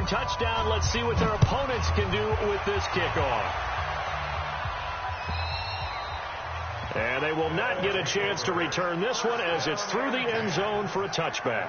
touchdown. Let's see what their opponents can do with this kickoff. And they will not get a chance to return this one as it's through the end zone for a touchback.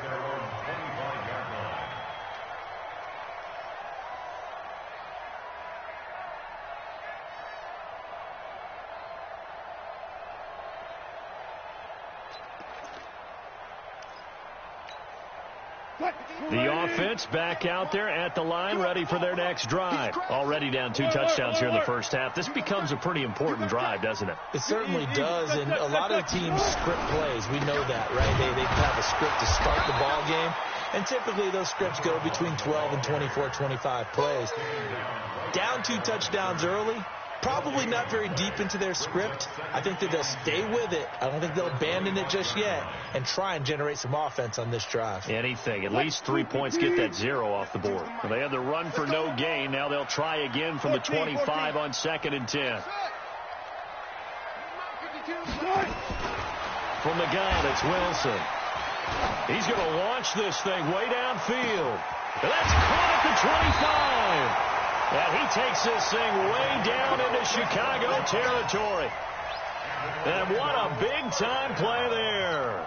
The offense back out there at the line, ready for their next drive. Already down 2 touchdowns here in the first half. This becomes a pretty important drive, doesn't it? It certainly does, and a lot of the teams script plays. We know that, right? They have a script to start the ball game, and typically those scripts go between 12 and 24, 25 plays. Down 2 touchdowns early, probably not very deep into their script. I think that they'll stay with it. I don't think they'll abandon it just yet and try and generate some offense on this drive. Anything. At least 3 points, get that 0 off the board. Well, they had the run for no gain. Now they'll try again from the 25 on 2nd and 10. From the gun, it's Wilson. He's going to launch this thing way downfield. And that's caught at the 25. And he takes this thing way down into Chicago territory. And what a big-time play there.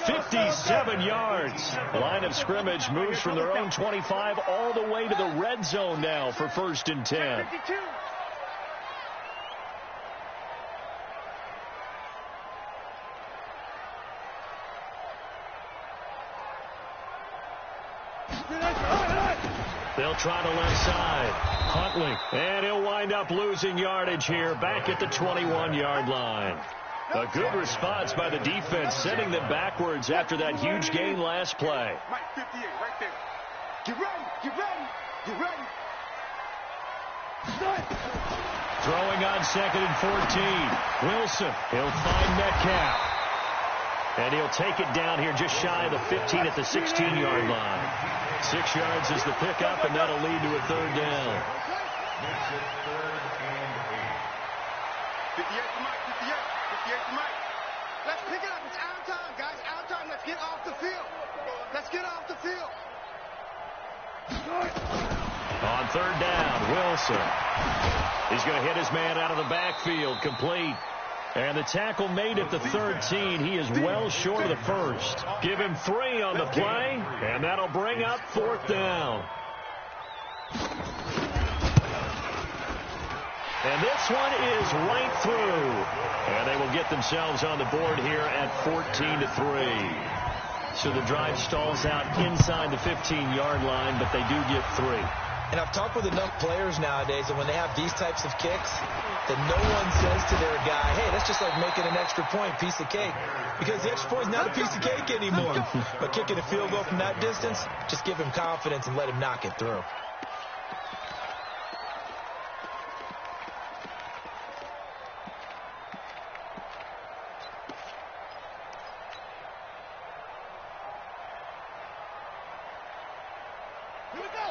57 yards. Line of scrimmage moves from their own 25 all the way to the red zone now for 1st and 10. They'll try the left side. Huntley. And he'll wind up losing yardage here back at the 21-yard line. A good response by the defense, sending them backwards after that huge gain last play. Mike 58 right there. Get ready. Get ready. Get ready. Throwing on 2nd and 14. Wilson. He'll find Metcalf. And he'll take it down here just shy of the 15 at the 16-yard line. 6 yards is the pickup, and that'll lead to a 3rd down. 58 to Mike, 58. 58 to Mike. Let's pick it up. It's our time, guys. Our time. Let's get off the field. Let's get off the field. On 3rd down, Wilson. He's going to hit his man out of the backfield, complete. And the tackle made at the 13. He is well short of the 1st. Give him 3 on the play, and that'll bring up 4th down. And this one is right through. And they will get themselves on the board here at 14-3. So the drive stalls out inside the 15-yard line, but they do get 3. And I've talked with enough players nowadays, and when they have these types of kicks, that no one says to their guy, hey, that's just like making an extra point, piece of cake. Because the extra point is not a piece of cake anymore. But kicking a field goal from that distance, just give him confidence and let him knock it through.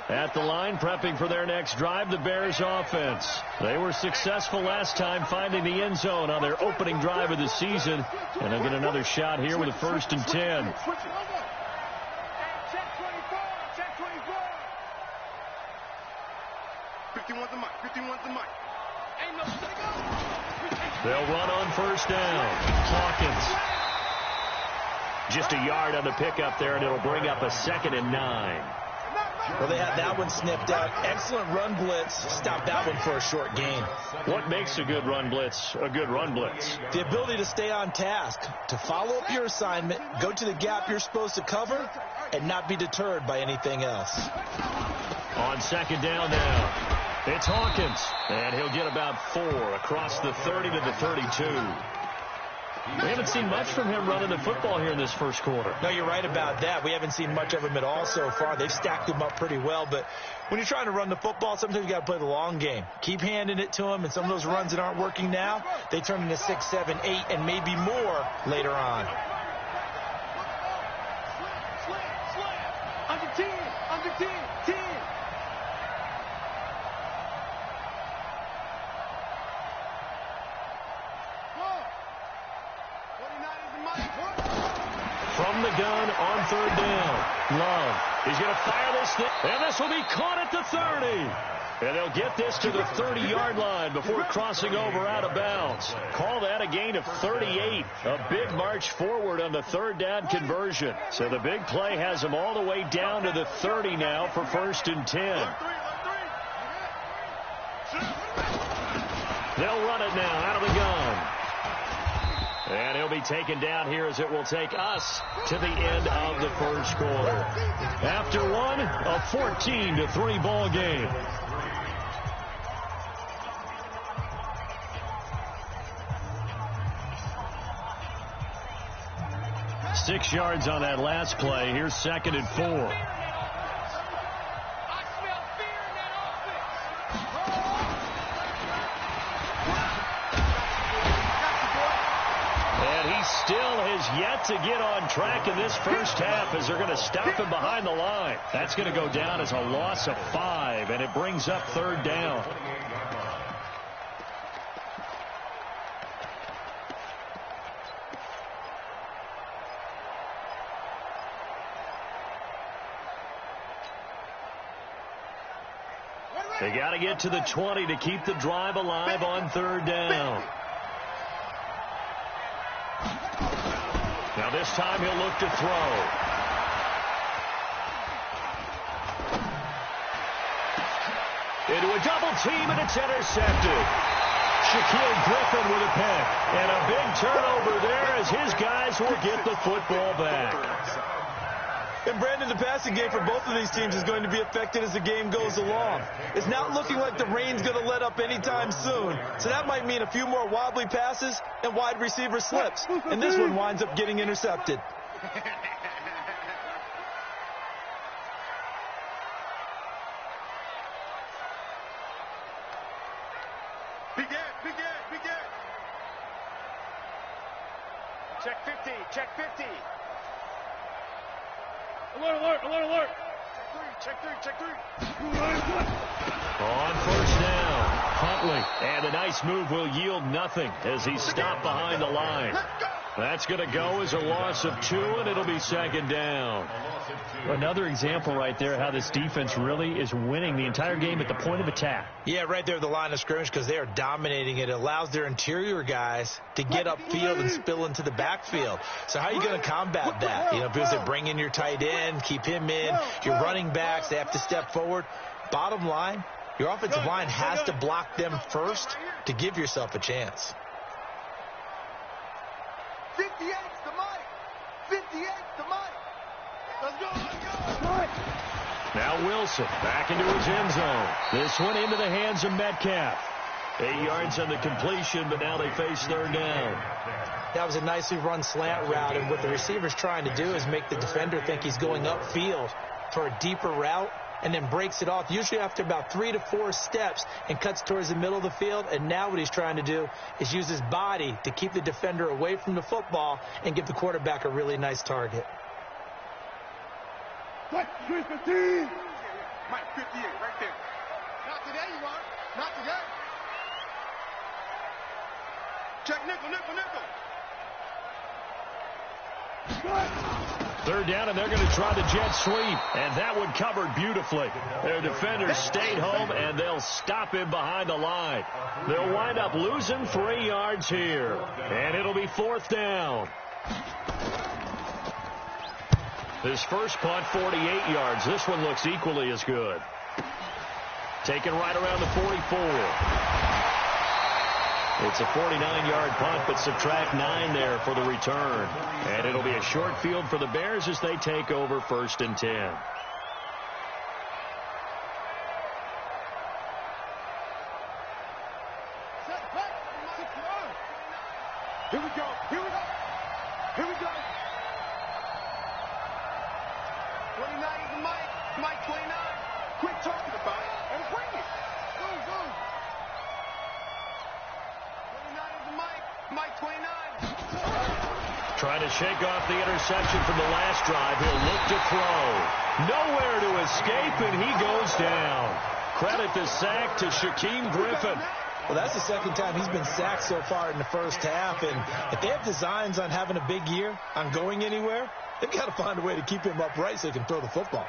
At the line, prepping for their next drive, the Bears offense. They were successful last time finding the end zone on their opening drive of the season. And they'll get another shot here with a 1st and 10. They'll run on 1st down. Hawkins. Just a yard on the pickup there, and it'll bring up a 2nd and 9. Well, they had that one snipped out. Excellent run blitz. Stop that one for a short gain. What makes a good run blitz a good run blitz? The ability to stay on task, to follow up your assignment, go to the gap you're supposed to cover, and not be deterred by anything else. On 2nd down now, it's Hawkins. And he'll get about 4 across the 30 to the 32. We haven't seen much from him running the football here in this first quarter. No, you're right about that. We haven't seen much of him at all so far. They've stacked him up pretty well, but when you're trying to run the football, sometimes you got to play the long game. Keep handing it to him, and some of those runs that aren't working now, they turn into 6, 7, 8, and maybe more later on. Under 10, under 10, 10. From the gun on 3rd down, Love. He's going to fire this thing, and this will be caught at the 30. And they'll get this to the 30-yard line before crossing over out of bounds. Call that a gain of 38. A big march forward on the third down conversion. So the big play has them all the way down to the 30 now for 1st and 10. They'll run it now out of the gun. And he'll be taken down here as it will take us to the end of the first quarter. After one, a 14-3 ball game. Six yards on that last play. Here's 2nd and 4. And he still has yet to get on track in this first half as they're going to stop him behind the line. That's going to go down as a loss of 5, and it brings up 3rd down. They got to get to the 20 to keep the drive alive on 3rd down. Now this time he'll look to throw. Into a double team, and it's intercepted. Shaquille Griffin with a pick. And a big turnover there as his guys will get the football back. And, Brandon, the passing game for both of these teams is going to be affected as the game goes along. It's not looking like the rain's going to let up anytime soon. So that might mean a few more wobbly passes and wide receiver slips. And this one winds up getting intercepted. Begin. Check 50. Alert. Check three. On 1st down, Huntley. And a nice move will yield nothing as he's stopped behind the line. That's going to go as a loss of 2, and it'll be 2nd down. Another example right there how this defense really is winning the entire game at the point of attack. Yeah, right there at the line of scrimmage because they are dominating it. It allows their interior guys to get upfield and spill into the backfield. So how are you going to combat that? Because they bring in your tight end, keep him in. Your running backs, they have to step forward. Bottom line, your offensive line has to block them first to give yourself a chance. 58's the mic. Let's go. Now Wilson back into his end zone. This one into the hands of Metcalf. 8 yards on the completion, but now they face 3rd down. That was a nicely run slant route, and what the receiver's trying to do is make the defender think he's going upfield for a deeper route, and then breaks it off, usually after about 3 to 4 steps, and cuts towards the middle of the field. And now what he's trying to do is use his body to keep the defender away from the football and give the quarterback a really nice target. Mike, 58, right there. Not today, you want? Not today. Check nickel. 3rd down, and they're going to try the jet sweep. And that one covered beautifully. Their defenders stayed home, and they'll stop him behind the line. They'll wind up losing 3 yards here. And it'll be 4th down. This first punt, 48 yards. This one looks equally as good. Taken right around the 44. It's a 49-yard punt, but subtract 9 there for the return. And it'll be a short field for the Bears as they take over 1st and 10. Here we go. 29 is the mic. Mike 29. Quit talking about it and bring it. Go. 29 is the mic. Mike 29. Trying to shake off the interception from the last drive. He'll look to throw. Nowhere to escape, and he goes down. Credit the sack to Shaquille Griffin. Well, that's the 2nd time he's been sacked so far in the first half. And if they have designs on having a big year, on going anywhere, they've got to find a way to keep him upright so he can throw the football.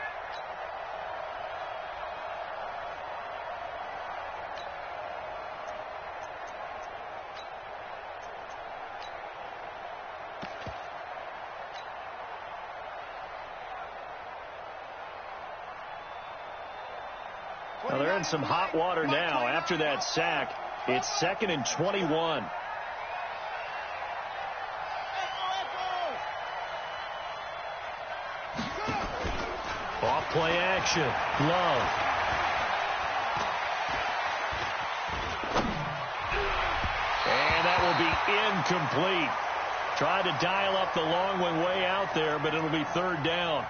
Well, they're in some hot water now. After that sack, it's 2nd and 21. Off play action. Love. And that will be incomplete. Tried to dial up the long one way out there, but it'll be 3rd down.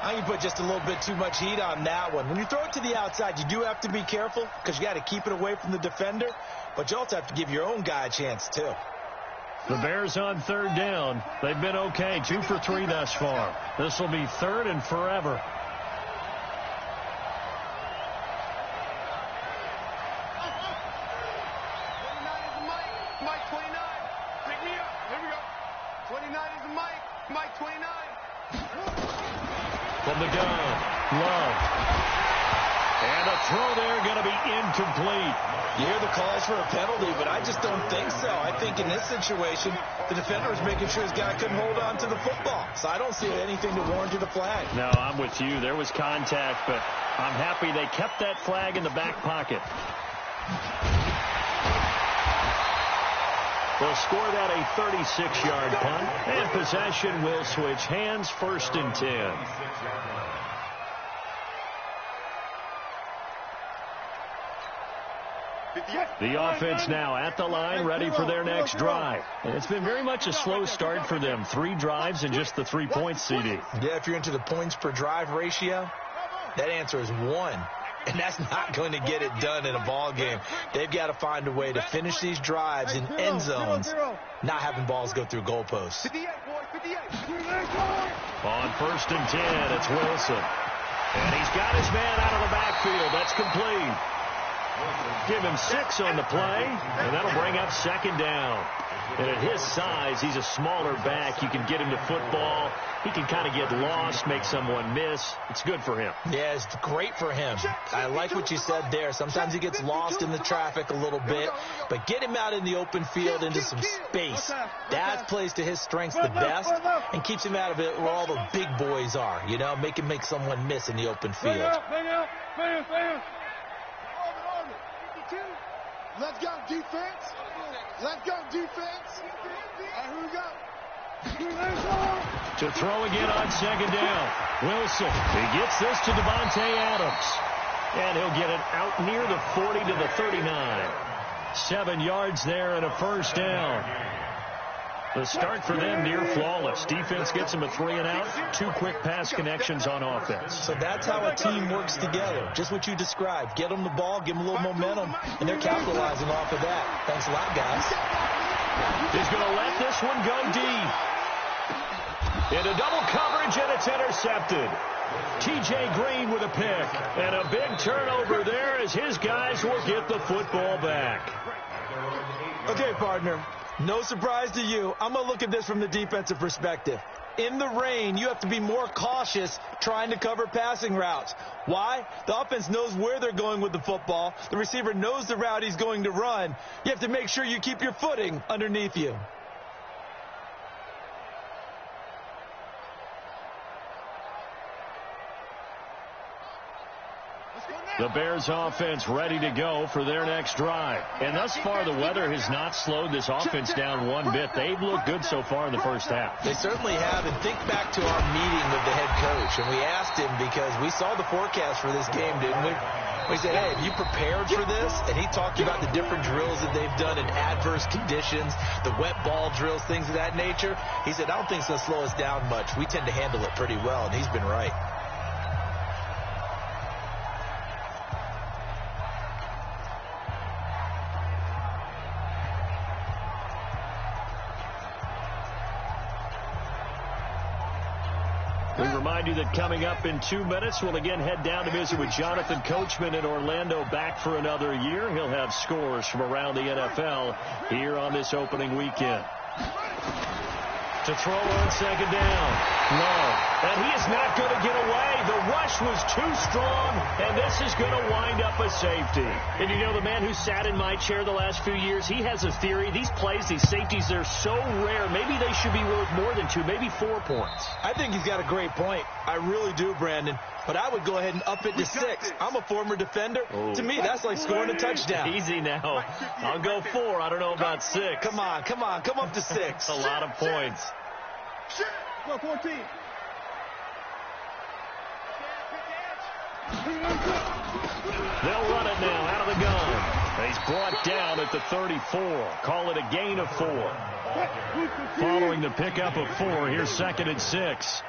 I can put just a little bit too much heat on that one. When you throw it to the outside, you do have to be careful because you got to keep it away from the defender, but you also have to give your own guy a chance too. The Bears on 3rd down. They've been okay, 2 for 3 thus far. This will be 3rd and forever. Mike 29. Pick me up. Here we go. 29 is the Mike. Mike 29. From the gun, Love. And a throw there going to be incomplete. You hear the calls for a penalty, but I just don't think so. I think in this situation, the defender was making sure his guy couldn't hold on to the football. So I don't see anything to warrant a flag. No, I'm with you. There was contact, but I'm happy they kept that flag in the back pocket. They'll score that a 36-yard punt, and possession will switch hands, 1st and 10. The offense now at the line, ready for their next drive. And it's been very much a slow start for them. 3 drives and just the 3 points, CD. Yeah, if you're into the points per drive ratio, that answer is 1. And that's not going to get it done in a ball game. They've got to find a way to finish these drives in end zones, not having balls go through goalposts. On 1st and 10, it's Wilson. And he's got his man out of the backfield. That's complete. Give him 6 on the play, and that'll bring up 2nd down. And at his size, he's a smaller back. You can get him to football. He can kind of get lost, make someone miss. It's good for him. Yeah, it's great for him. I like what you said there. Sometimes he gets lost in the traffic a little bit, but get him out in the open field into some space. That plays to his strengths the best and keeps him out of it where all the big boys are, you know, make someone miss in the open field. Let's go, defense. Let's go, defense. All right, here we go. To throw again on 2nd down. Wilson, he gets this to Devontae Adams. And he'll get it out near the 40 to the 39. 7 yards there and a 1st down. The start for them near flawless. Defense gets them a 3 and out. 2 quick pass connections on offense. So that's how a team works together. Just what you described. Get them the ball, give them a little momentum, and they're capitalizing off of that. Thanks a lot, guys. He's going to let this one go deep. Into double coverage, and it's intercepted. T.J. Green with a pick. And a big turnover there as his guys will get the football back. Okay, partner. No surprise to you. I'm going to look at this from the defensive perspective. In the rain, you have to be more cautious trying to cover passing routes. Why? The offense knows where they're going with the football. The receiver knows the route he's going to run. You have to make sure you keep your footing underneath you. The Bears offense ready to go for their next drive. And thus far, the weather has not slowed this offense down one bit. They've looked good so far in the first half. They certainly have. And think back to our meeting with the head coach. And we asked him because we saw the forecast for this game, didn't we? We said, hey, have you prepared for this? And he talked about the different drills that they've done in adverse conditions, the wet ball drills, things of that nature. He said, I don't think it's going to slow us down much. We tend to handle it pretty well, and he's been right. We remind you that coming up in 2 minutes, we'll again head down to visit with Jonathan Coachman in Orlando, back for another year. He'll have scores from around the NFL here on this opening weekend. To throw on 2nd down. Love. And he is not going to get away. The rush was too strong, and this is going to wind up a safety. And you know, the man who sat in my chair the last few years, he has a theory. These plays, these safeties, they're so rare. Maybe they should be worth more than 2, maybe 4 points. I think he's got a great point. I really do, Brandon. but I would go ahead and up it to 6. I'm a former defender. To me, that's like scoring a touchdown. Easy now. I'll go 4. I don't know about 6. Come on. Come up to 6. A lot of points. Go 14. They'll run it now out of the gun. He's brought down at the 34. Call it a gain of 4. Following the pickup of 4, here's 2nd and 6.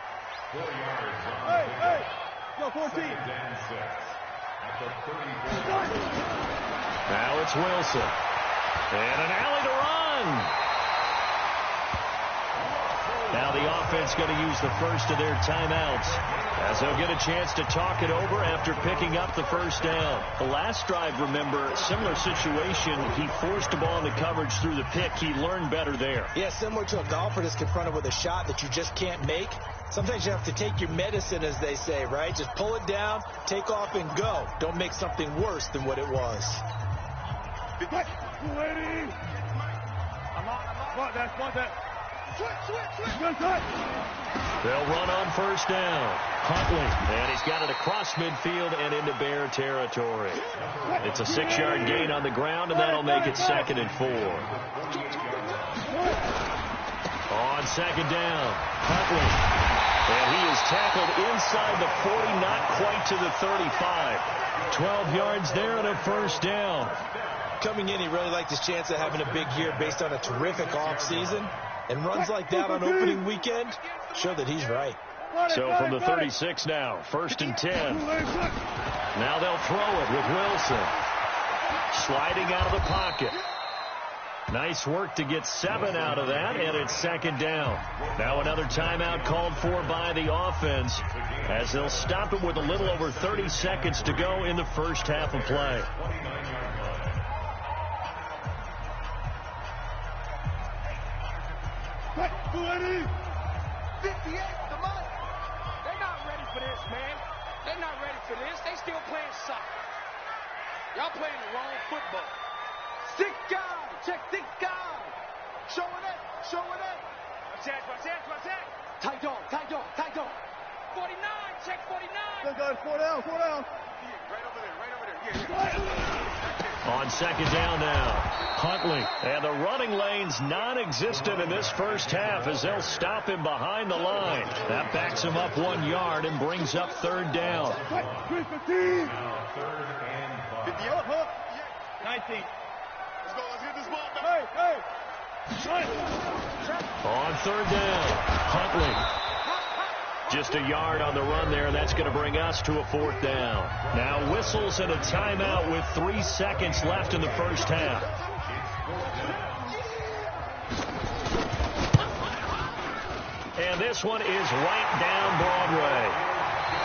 Hey. Go 14. Now it's Wilson. And an alley to run. Now the offense going to use the first of their timeouts as they'll get a chance to talk it over after picking up the first down. The last drive, remember, similar situation. He forced the ball into coverage through the pick. He learned better there. Yeah, similar to a golfer that's confronted with a shot that you just can't make. Sometimes you have to take your medicine, as they say, right? Just pull it down, take off, and go. Don't make something worse than what it was. They'll run on first down. Huntley, and he's got it across midfield and into Bear territory. It's a 6-yard gain on the ground, and that'll make it 2nd and 4. On 2nd down, Huntley. And he is tackled inside the 40, not quite to the 35. 12 yards there and a first down. Coming in, he really liked his chance of having a big year based on a terrific offseason. And runs like that on opening weekend show that he's right. So from the 36 now, 1st and 10. Now they'll throw it with Wilson. Sliding out of the pocket. Nice work to get 7 out of that, and it's 2nd down. Now another timeout called for by the offense as they'll stop it with a little over 30 seconds to go in the first half of play. Ready? 58, come on. They're not ready for this, man. They're not ready for this. They still playing soccer. Y'all playing the wrong football. Stick guard. Check stick guard. Show it. Watch that. Tight dog. 49, check 49. Go, 4 down. Right over there. Yeah. On 2nd down now, Huntley. And the running lane's non-existent in this first half as they'll stop him behind the line. That backs him up 1 yard and brings up 3rd down. 15. 19. Let's get this ball back. Hey. On 3rd down, Huntley. Just a yard on the run there, and that's going to bring us to a 4th down. Now whistles and a timeout with 3 seconds left in the first half. And this one is right down Broadway.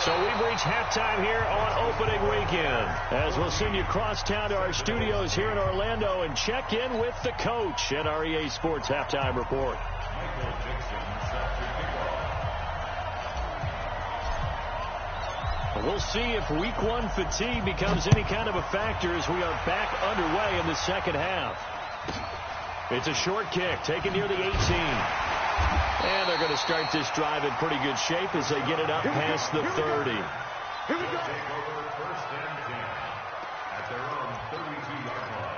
So we've reached halftime here on opening weekend, as we'll send you across town to our studios here in Orlando and check in with the coach at our EA Sports Halftime Report. We'll see if week 1 fatigue becomes any kind of a factor as we are back underway in the second half. It's a short kick taken near the 18. And they're going to start this drive in pretty good shape as they get it up past the 30. Here we go. Take over 1st and 10 at their own 32-yard line.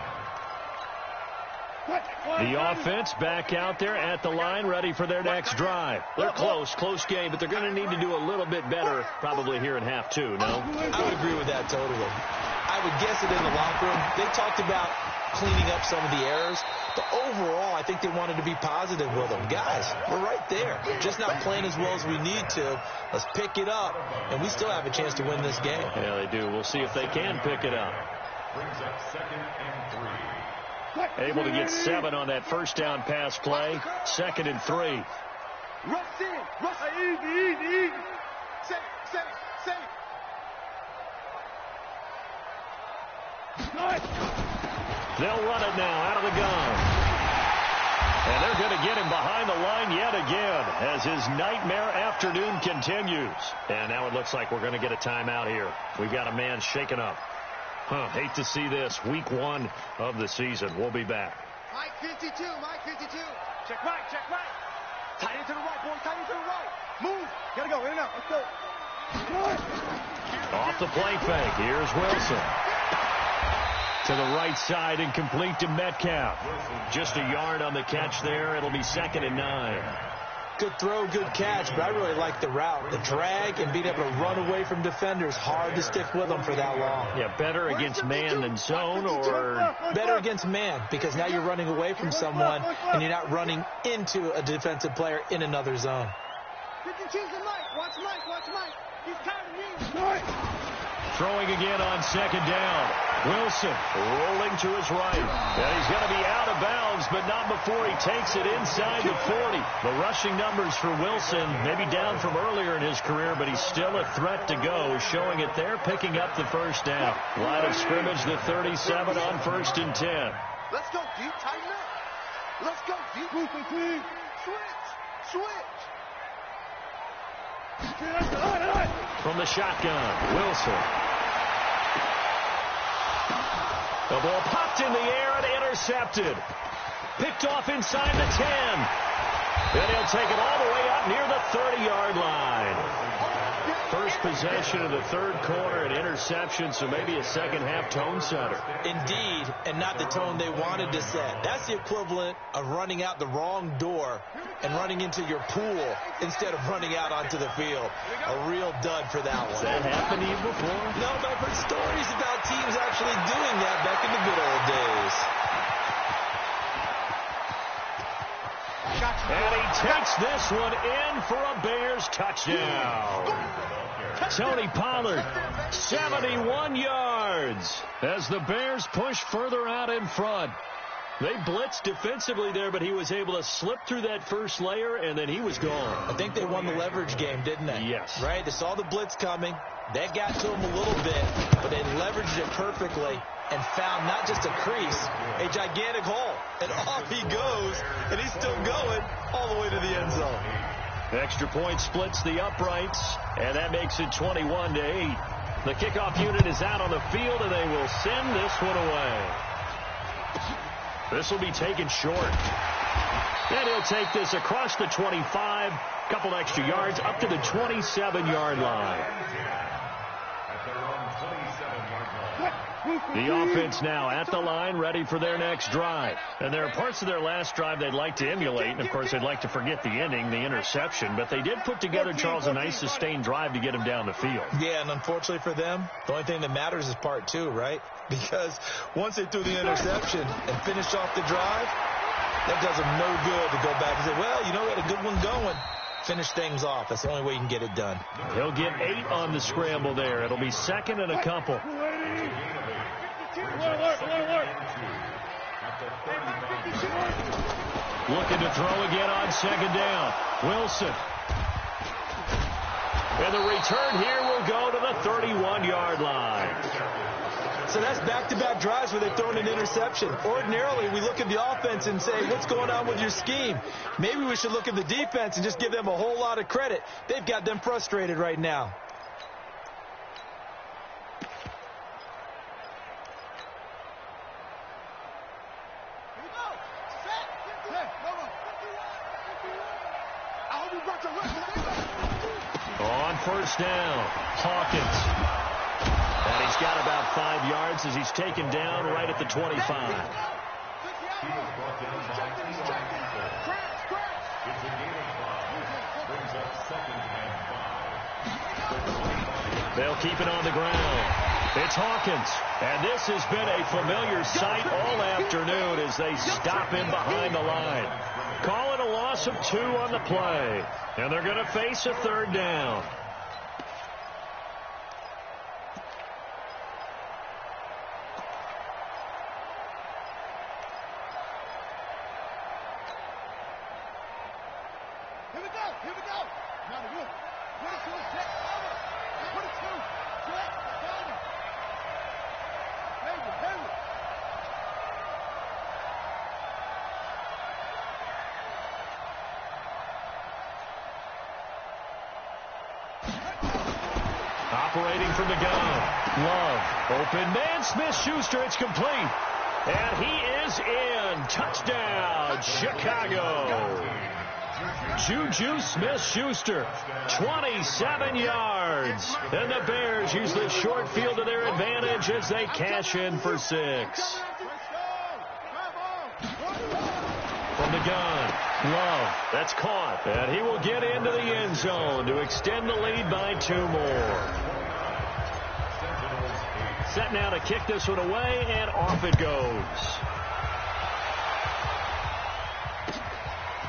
The offense back out there at the line, ready for their next drive. They're close game, but they're going to need to do a little bit better probably here in half 2, no? I would agree with that totally. I would guess it in the locker room. They talked about cleaning up some of the errors, but overall, I think they wanted to be positive with them. Guys, we're right there. Just not playing as well as we need to. Let's pick it up, and we still have a chance to win this game. Yeah, they do. We'll see if they can pick it up. Brings up 2nd and 3. Able to get 7 on that first down pass play. 2nd and 3. Rush in. Easy. Set it. They'll run it now out of the gun. And they're going to get him behind the line yet again as his nightmare afternoon continues. And now it looks like we're going to get a timeout here. We've got a man shaken up. Hate to see this. Week 1 of the season. We'll be back. Mike 52. Check right. Tight end to the right, boys. Tight end to the right. Move. Gotta go. In and out. Let's go. Off the play fake. Here's Wilson. To the right side and complete to Metcalf. Just a yard on the catch there. It'll be 2nd and 9. Good throw, good catch, but I really like the route. The drag and being able to run away from defenders. Hard to stick with them for that long. Yeah, better against man than zone, or? Better against man, because now you're running away from someone and you're not running into a defensive player in another zone. Watch Mike. He's tired of me. Throwing again on 2nd down. Wilson rolling to his right. And he's going to be out of bounds, but not before he takes it inside the 40. The rushing numbers for Wilson, maybe down from earlier in his career, but he's still a threat to go, showing it there, picking up the first down. Line of scrimmage, the 37 on 1st and 10. Let's go, D. Tighten up. Let's go, D. Switch. From the shotgun, Wilson. The ball popped in the air and intercepted. Picked off inside the 10. And he'll take it all the way up near the 30-yard line. First possession of the 3rd quarter, an interception, so maybe a second-half tone setter. Indeed, and not the tone they wanted to set. That's the equivalent of running out the wrong door and running into your pool instead of running out onto the field. A real dud for that one. Has that happened to you before? No, but I've heard stories about teams actually doing that back in the good old days. And he takes this one in for a Bears touchdown. Tony Pollard, 71 yards as the Bears push further out in front. They blitzed defensively there, but he was able to slip through that first layer, and then he was gone. I think they won the leverage game, didn't they? Yes. Right? They saw the blitz coming. That got to him a little bit, but they leveraged it perfectly and found not just a crease, a gigantic hole. And off he goes, and he's still going all the way to the end zone. Extra point splits the uprights, and that makes it 21-8. The kickoff unit is out on the field, and they will send this one away. This will be taken short. And he'll take this across the 25, couple extra yards, up to the 27-yard line. The offense now at the line, ready for their next drive. And there are parts of their last drive they'd like to emulate. And, of course, they'd like to forget the ending, the interception. But they did put together, Charles, a nice sustained drive to get him down the field. Yeah, and unfortunately for them, the only thing that matters is part 2, right? Because once they threw the interception and finished off the drive, that does them no good to go back and say, well, you know, we had a good one going. Finish things off. That's the only way you can get it done. He'll get 8 on the scramble there. It'll be 2nd and a couple. Looking to throw again on 2nd down. Wilson. And the return here will go to the 31-yard line. So that's back-to-back drives where they've thrown an interception. Ordinarily, we look at the offense and say, what's going on with your scheme? Maybe we should look at the defense and just give them a whole lot of credit. They've got them frustrated right now. On 1st down, Hawkins. And he's got about 5 yards as he's taken down right at the 25. They'll keep it on the ground. It's Hawkins. And this has been a familiar sight all afternoon as they stop him behind the line. Call it a loss of 2 on the play. And they're going to face a 3rd down. Operating from the gun. Love. Open man. Smith-Schuster. It's complete. And he is in. Touchdown, Chicago. Juju Smith-Schuster, 27 yards. And the Bears use the short field to their advantage as they cash in for 6. From the gun, Love, that's caught. And he will get into the end zone to extend the lead by 2 more. Set now to kick this one away, and off it goes.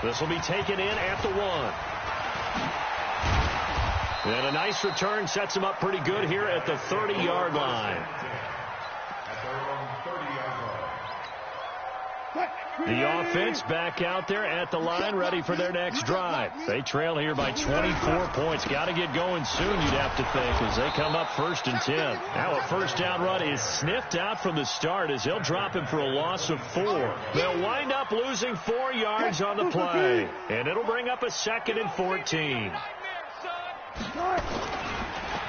This will be taken in at the 1. And a nice return sets him up pretty good here at the 30-yard line. The offense back out there at the line, ready for their next drive. They trail here by 24 points. Got to get going soon, you'd have to think, as they come up 1st and 10. Now a first down run is sniffed out from the start as he'll drop him for a loss of 4. They'll wind up losing 4 yards on the play, and it'll bring up a 2nd and 14.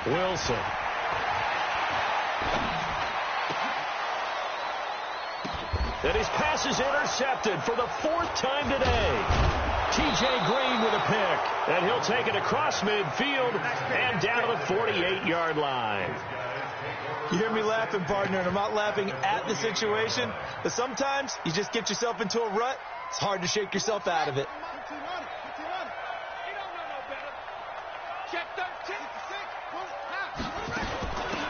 Wilson. And his pass is intercepted for the 4th time today. T.J. Green with a pick. And he'll take it across midfield and down to the 48-yard line. You hear me laughing, partner, and I'm not laughing at the situation. But sometimes you just get yourself into a rut. It's hard to shake yourself out of it.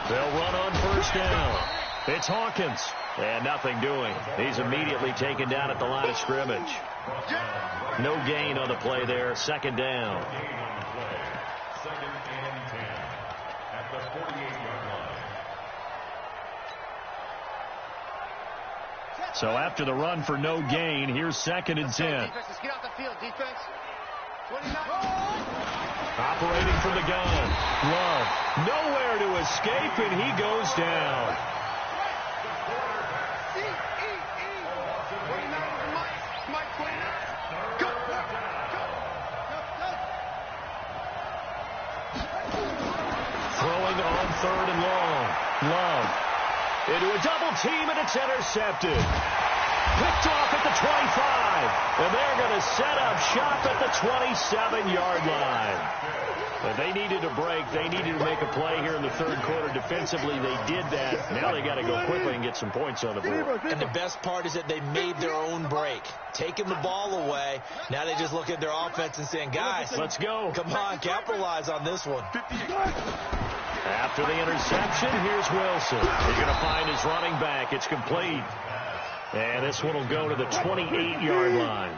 They'll run on first down. It's Hawkins. And nothing doing. He's immediately taken down at the line of scrimmage. No gain on the play there. 2nd down. So after the run for no gain, here's 2nd and 10. Let's get off the field, defense. Operating from the gun. Love. Nowhere to escape, and he goes down. Throwing on 3rd and long. Love. Into a double team, and it's intercepted. Picked off at the 25. And they're going to set up shop at the 27-yard line. But they needed a break. They needed to make a play here in the 3rd quarter. Defensively, they did that. Now they got to go quickly and get some points on the board. And the best part is that they made their own break. Taking the ball away. Now they just look at their offense and saying, guys, let's go. Come on, capitalize on this one. After the interception, here's Wilson. He's going to find his running back. It's complete. And this one will go to the 28-yard line.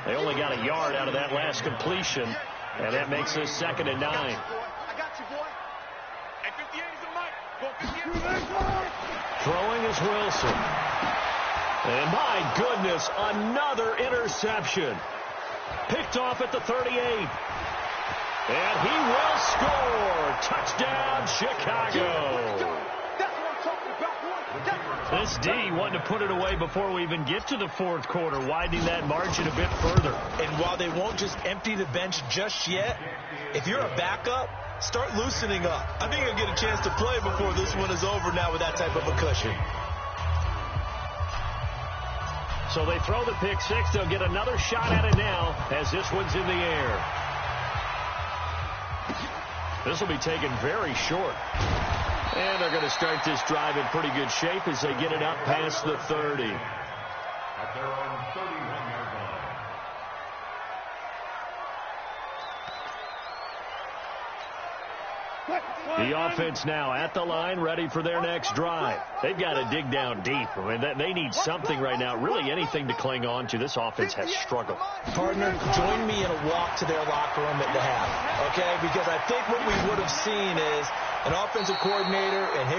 They only got a yard out of that last completion, and that makes this 2nd and 9. I got you, boy. Hey, 58 is the mic. Throwing is Wilson. And my goodness, another interception. Picked off at the 38. And he will score. Touchdown, Chicago. This D wanting to put it away before we even get to the 4th quarter, widening that margin a bit further. And while they won't just empty the bench just yet, if you're a backup, start loosening up. I think you'll get a chance to play before this one is over now with that type of a cushion. So they throw the pick 6. They'll get another shot at it now as this one's in the air. This will be taken very short. And they're going to start this drive in pretty good shape as they get it up past the 30. At their own 31-yard line. The offense now at the line, ready for their next drive. They've got to dig down deep. I mean, they need something right now, really anything to cling on to. This offense has struggled. Partner, join me in a walk to their locker room at the half, okay? Because I think what we would have seen is an offensive coordinator and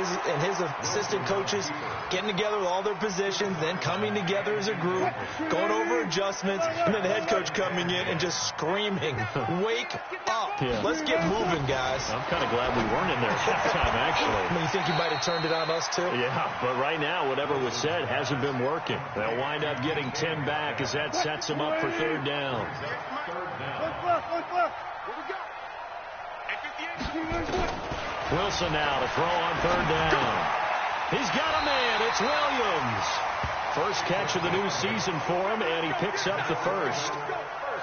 his assistant coaches getting together with all their positions, then coming together as a group, going over adjustments, and then the head coach coming in and just screaming, wake up. Yeah. Let's get moving, guys. I'm kind of glad we weren't in there at halftime, actually. I mean, you think you might have turned it on us, too? Yeah, but right now, whatever was said hasn't been working. They'll wind up getting 10 back as that sets them up for 3rd down. Wilson now to throw on 3rd down. He's got a man. It's Williams. First catch of the new season for him, and he picks up the first.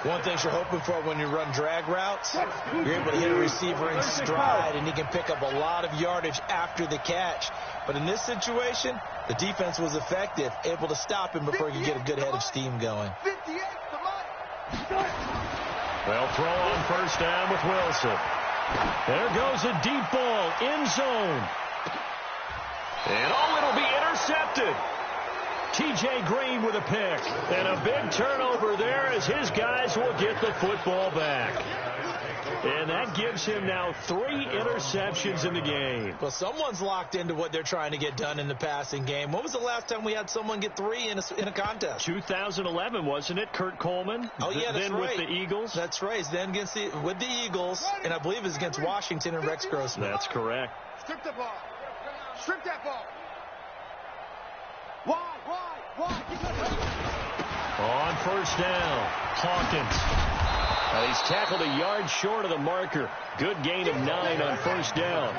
One thing you're hoping for when you run drag routes, you're able to hit a receiver in stride, and he can pick up a lot of yardage after the catch. But in this situation, the defense was effective, able to stop him before he could get a good head of steam going. They'll throw on first down with Wilson. There goes a deep ball, end zone. And it'll be intercepted. T.J. Green with a pick. And a big turnover there as his guys will get the football back. And that gives him now 3 interceptions in the game. Well, someone's locked into what they're trying to get done in the passing game. When was the last time we had someone get 3 in a contest? 2011, wasn't it? Kurt Coleman? Oh, yeah, that's then right. With the Eagles? That's right. Then with the Eagles, and I believe it was against Washington and Rex Grossman. That's correct. Strip the ball. Strip that ball. Wide. On first down, Hawkins. He's tackled a yard short of the marker. Good gain of 9 on first down.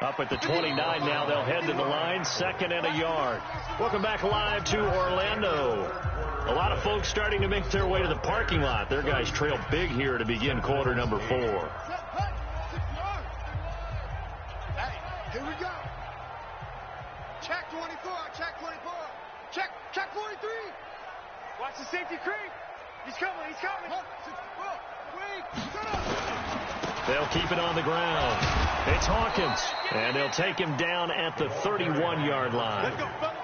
Up at the 29 now, they'll head to the line, 2nd and a yard. Welcome back live to Orlando. A lot of folks starting to make their way to the parking lot. Their guys trail big here to begin quarter number 4. Hey, here we go. Check 24, check 24. Check 43. Watch the safety creep. He's coming. They'll keep it on the ground. It's Hawkins, and they'll take him down at the 31-yard line.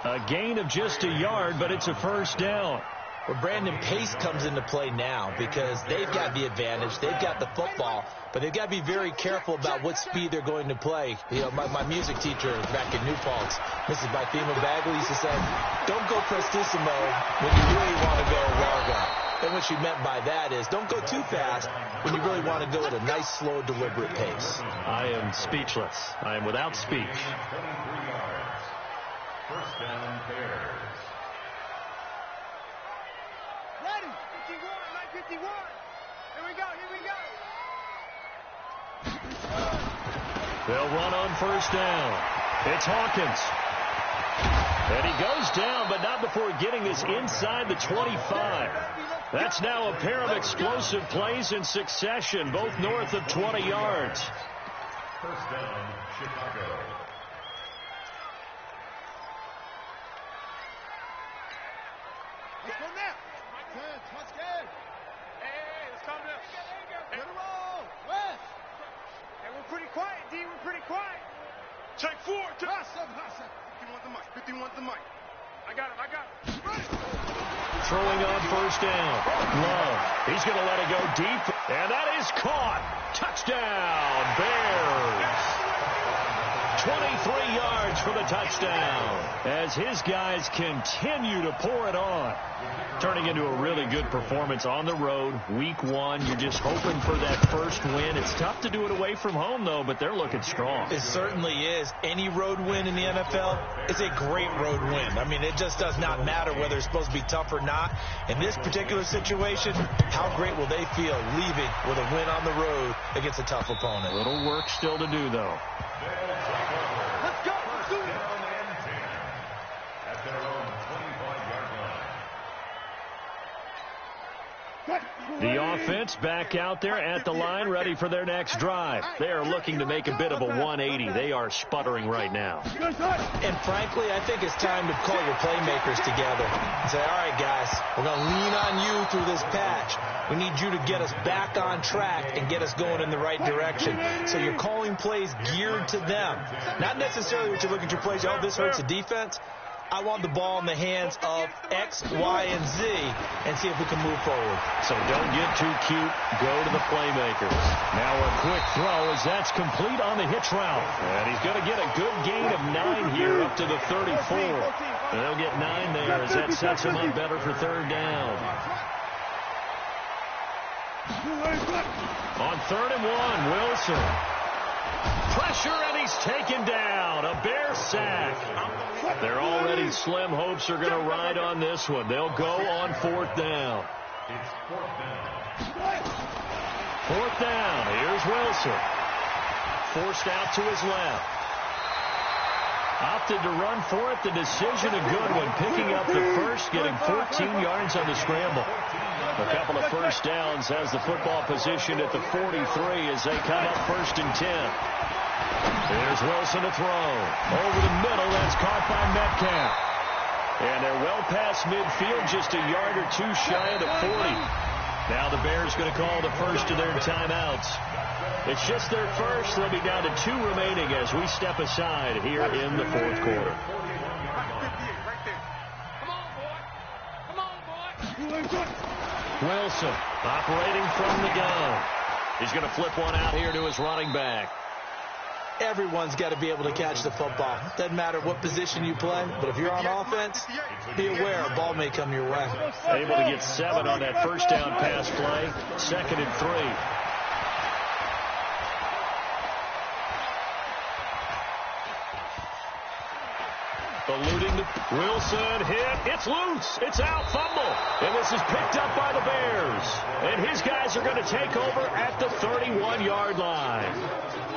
A gain of just a yard, but it's a first down. Well, Brandon, pace comes into play now because they've got the advantage. They've got the football, but they've got to be very careful about what speed they're going to play. You know, my music teacher back in New Paltz, Mrs. Bifema Bagley, used to say, don't go prestissimo when you really want to go largo. And what she meant by that is don't go too fast when you really want to go at a nice, slow, deliberate pace. I am speechless. I am without speech. First down, Bears. Ready. 51. Here we go. They'll run on first down. It's Hawkins. And he goes down, but not before getting this inside the 25. That's now a pair of explosive plays in succession, both north of 20 yards. First down, Chicago. Let's go now. Touch good. Hey, let's calm down. Get a roll. West. Hey, we're pretty quiet, D. We're pretty quiet. Check 4. Hustle. 51 the mic. I got him. Ready. Throwing on first down. Love. He's going to let it go deep. And that is caught. Touchdown, Bears. 23 yards for the touchdown as his guys continue to pour it on. Turning into a really good performance on the road. Week 1, you're just hoping for that first win. It's tough to do it away from home, though, but they're looking strong. It certainly is. Any road win in the NFL is a great road win. I mean, it just does not matter whether it's supposed to be tough or not. In this particular situation, how great will they feel leaving with a win on the road against a tough opponent? A little work still to do, though. Let's go. Let's do it. At their own 25-yard line. The offense back out there at the line, ready for their next drive. They are looking to make a bit of a 180. They are sputtering right now. And frankly, I think it's time to call your playmakers together and say, all right, guys, we're going to lean on you through this patch. We need you to get us back on track and get us going in the right direction. So you're calling plays geared to them. Not necessarily what you look at your plays, oh, this hurts the defense. I want the ball in the hands of X, Y, and Z and see if we can move forward. So don't get too cute. Go to the playmakers. Now a quick throw as that's complete on the hitch route. And he's going to get a good gain of 9 here up to the 34. And they'll get 9 there as that sets him up better for third down. On 3rd and 1, Wilson. Pressure, and he's taken down. A Bear sack. Their already slim hopes are going to ride on this one. They'll go on 4th down. It's 4th down. 4th down. Here's Wilson. Forced out to his left. Opted to run for it. The decision a good one. Picking up the first, getting 14 yards on the scramble. A couple of first downs, has the football position at the 43 as they come up 1st and 10. There's Wilson to throw. Over the middle, that's caught by Metcalf. And they're well past midfield, just a yard or two shy of the 40. Now the Bears going to call the first of their timeouts. It's just their first. They'll be down to 2 remaining as we step aside here in the 4th quarter. Wilson operating from the gun. He's going to flip one out here to his running back. Everyone's got to be able to catch the football. Doesn't matter what position you play, but if you're on offense, be aware a ball may come your way. Able to get 7 on that first down pass play. 2nd and 3. Eluding the Wilson hit. It's loose. It's out. Fumble. And this is picked up by the Bears. And his guys are going to take over at the 31-yard line.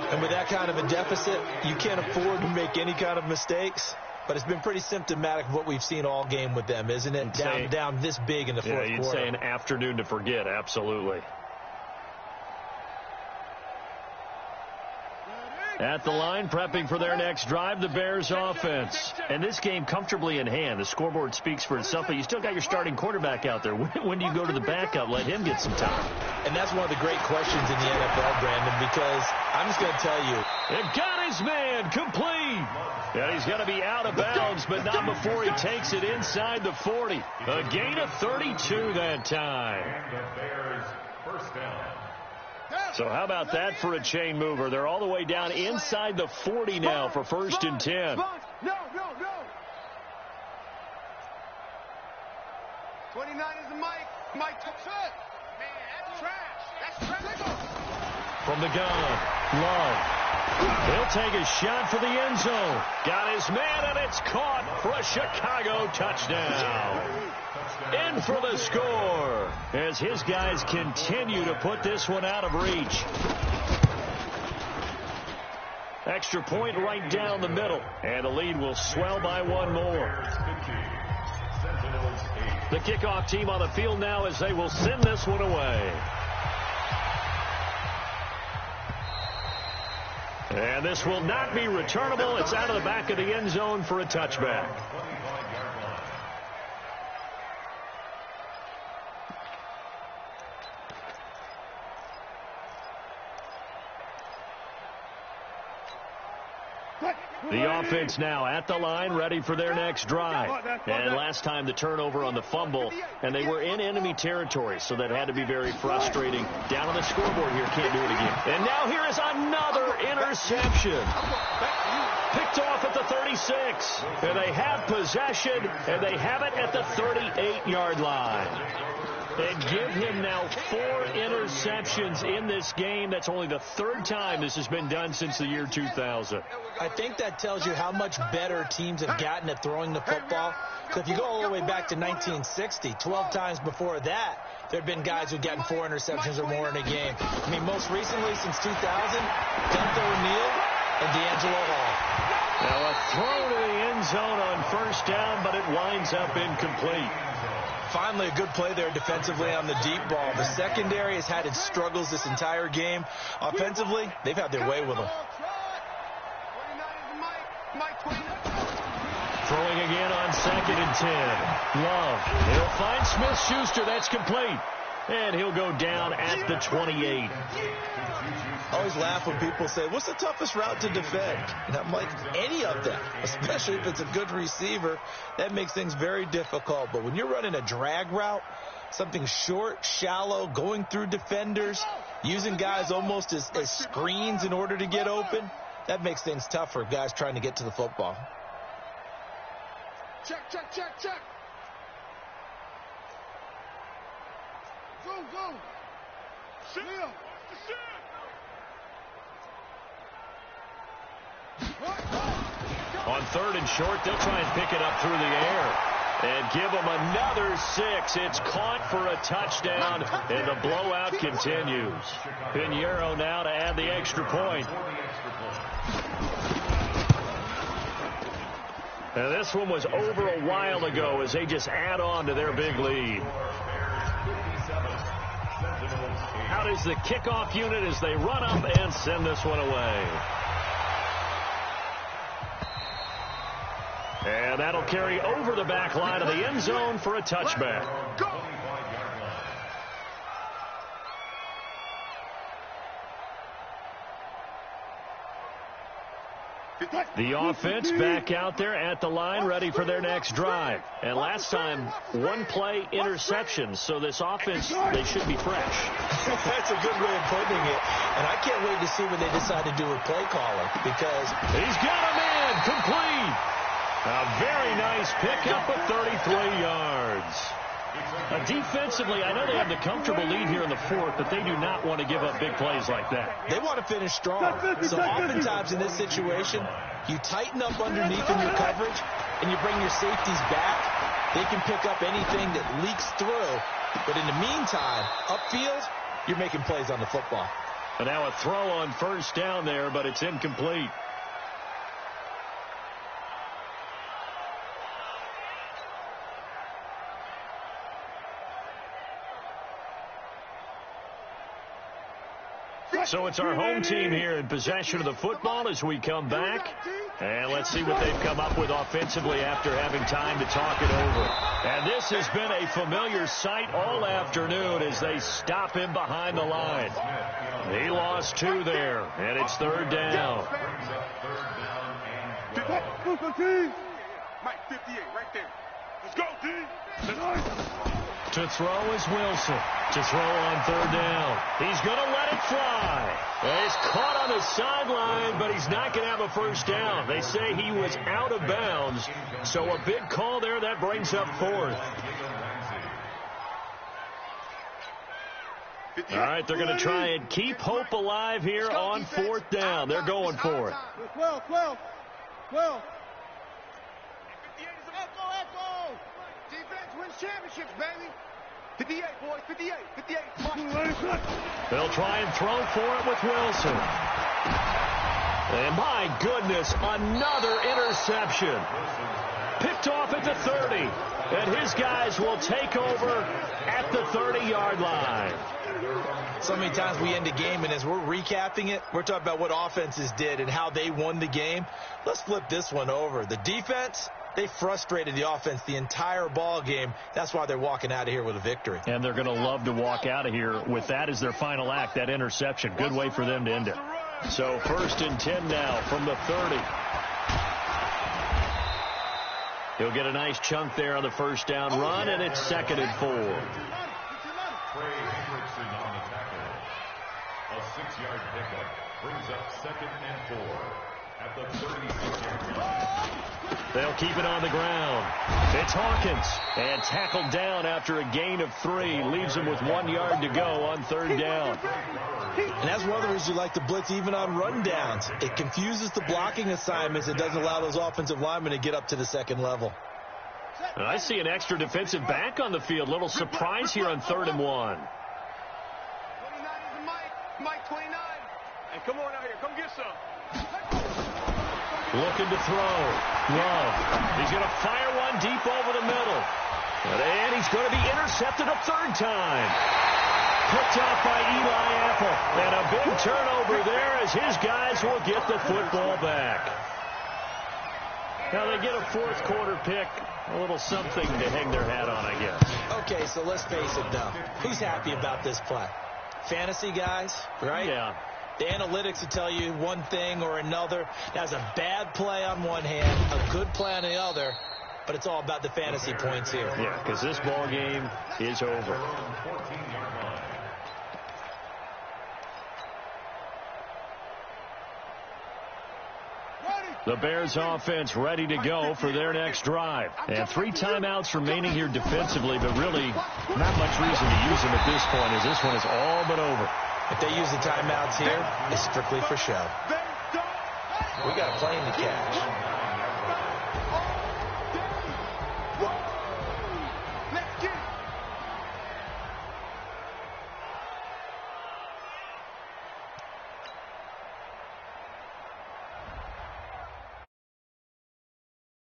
And with that kind of a deficit, you can't afford to make any kind of mistakes. But it's been pretty symptomatic of what we've seen all game with them, isn't it? Down this big in the 4th quarter. Yeah, you'd say an afternoon to forget. Absolutely. At the line, prepping for their next drive, the Bears offense. And this game comfortably in hand. The scoreboard speaks for itself, but you still got your starting quarterback out there. When do you go to the backup? Let him get some time. And that's one of the great questions in the NFL, Brandon, because I'm just going to tell you. They've got his man complete. And he's going to be out of bounds, but not before he takes it inside the 40. A gain of 32 that time. And the Bears first down. So how about that for a chain mover? They're all the way down inside the 40 now for 1st and 10. No. 29 is the Mike. Mike took it. Man, that's trash. That's trash. From the gun, Love. He'll take a shot for the end zone. Got his man, and it's caught for a Chicago touchdown. In for the score as his guys continue to put this one out of reach. Extra point right down the middle, and the lead will swell by 1 more. The kickoff team on the field now as they will send this one away. And this will not be returnable. It's out of the back of the end zone for a touchback. The offense now at the line, ready for their next drive. And last time the turnover on the fumble, and they were in enemy territory, so that had to be very frustrating. Down on the scoreboard here, can't do it again. And now here is another interception. Picked off at the 36. And they have possession, and they have it at the 38-yard line. And give him now 4 interceptions in this game. That's only the 3rd time this has been done since the year 2000. I think that tells you how much better teams have gotten at throwing the football. So if you go all the way back to 1960, 12 times before that, there have been guys who've gotten 4 interceptions or more in a game. I mean, most recently since 2000, Gunther O'Neal and D'Angelo Hall. Now a throw to the end zone on 1st down, but it winds up incomplete. Finally, a good play there defensively on the deep ball. The secondary has had its struggles this entire game. Offensively, they've had their way with them. Throwing again on 2nd and 10. Love. He'll find Smith-Schuster. That's complete. And he'll go down at the 28. I always laugh when people say, what's the toughest route to defend? And I'm like, any of them, especially if it's a good receiver. That makes things very difficult. But when you're running a drag route, something short, shallow, going through defenders, using guys almost as screens in order to get open, that makes things tough for guys trying to get to the football. Check. Go. Leo. On 3rd and short, they'll try and pick it up through the air and give them another 6. It's caught for a touchdown, and the blowout continues. Pinheiro now to add the extra point. And this one was over a while ago as they just add on to their big lead. Out is the kickoff unit as they run up and send this one away. And that'll carry over the back line of the end zone for a touchback. The offense back out there at the line, ready for their next drive. And last time, one-play interception. So this offense, they should be fresh. That's a good way of putting it. And I can't wait to see what they decide to do with play caller, because he's got a man complete. A very nice pickup of 33 yards. Defensively, I know they have the comfortable lead here in the fourth, but they do not want to give up big plays like that. They want to finish strong. So oftentimes in this situation, you tighten up underneath in your coverage, and you bring your safeties back. They can pick up anything that leaks through. But in the meantime, upfield, you're making plays on the football. And now a throw on first down there, but it's incomplete. So it's our home team here in possession of the football as we come back. And let's see what they've come up with offensively after having time to talk it over. And this has been a familiar sight all afternoon as they stop him behind the line. He lost 2 there, and it's 3rd down. Mike, 58, right there. Let's go, D. To throw is Wilson. To throw on 3rd down. He's going to let it fly. He's caught on the sideline, but he's not going to have a first down. They say he was out of bounds. So a big call there. That brings up 4th. All right, they're going to try and keep hope alive here on 4th down. They're going for it. 12. Echo. Defense wins championships, baby. 58, boys, 58. They'll try and throw for it with Wilson. And my goodness, another interception. Picked off at the 30. And his guys will take over at the 30-yard line. So many times we end a game, and as we're recapping it, we're talking about what offenses did and how they won the game. Let's flip this one over. The defense, they frustrated the offense the entire ball game. That's why they're walking out of here with a victory. And they're going to love to walk out of here with that as their final act, that interception. Good way for them to end it. So 1st and 10 now from the 30. He'll get a nice chunk there on the first down run, and it's 2nd and 4. A 6-yard pickup brings up 2nd and 4 at the 36-yard line. They'll keep it on the ground. It's Hawkins, and tackled down after a gain of 3. Leaves him with 1 yard to go on 3rd down. And that's one of the reasons you like to blitz even on rundowns. It confuses the blocking assignments. It doesn't allow those offensive linemen to get up to the 2nd level. And I see an extra defensive back on the field. Little surprise here on 3rd and 1. Mike 29. Hey, come on out here. Come get some. Looking to throw. Love. He's going to fire one deep over the middle. And he's going to be intercepted a 3rd time. Picked off by Eli Apple. And a big turnover there as his guys will get the football back. Now they get a 4th quarter pick. A little something to hang their hat on, I guess. Okay, so let's face it, though. Who's happy about this play? Fantasy guys, right? Yeah. The analytics will tell you one thing or another. That's a bad play on one hand, a good play on the other, but it's all about the fantasy points here. Yeah, because this ball game is over. The Bears offense ready to go for their next drive. And 3 timeouts remaining here defensively, but really not much reason to use them at this point as this one is all but over. If they use the timeouts here, it's strictly for show. We got a plane to catch.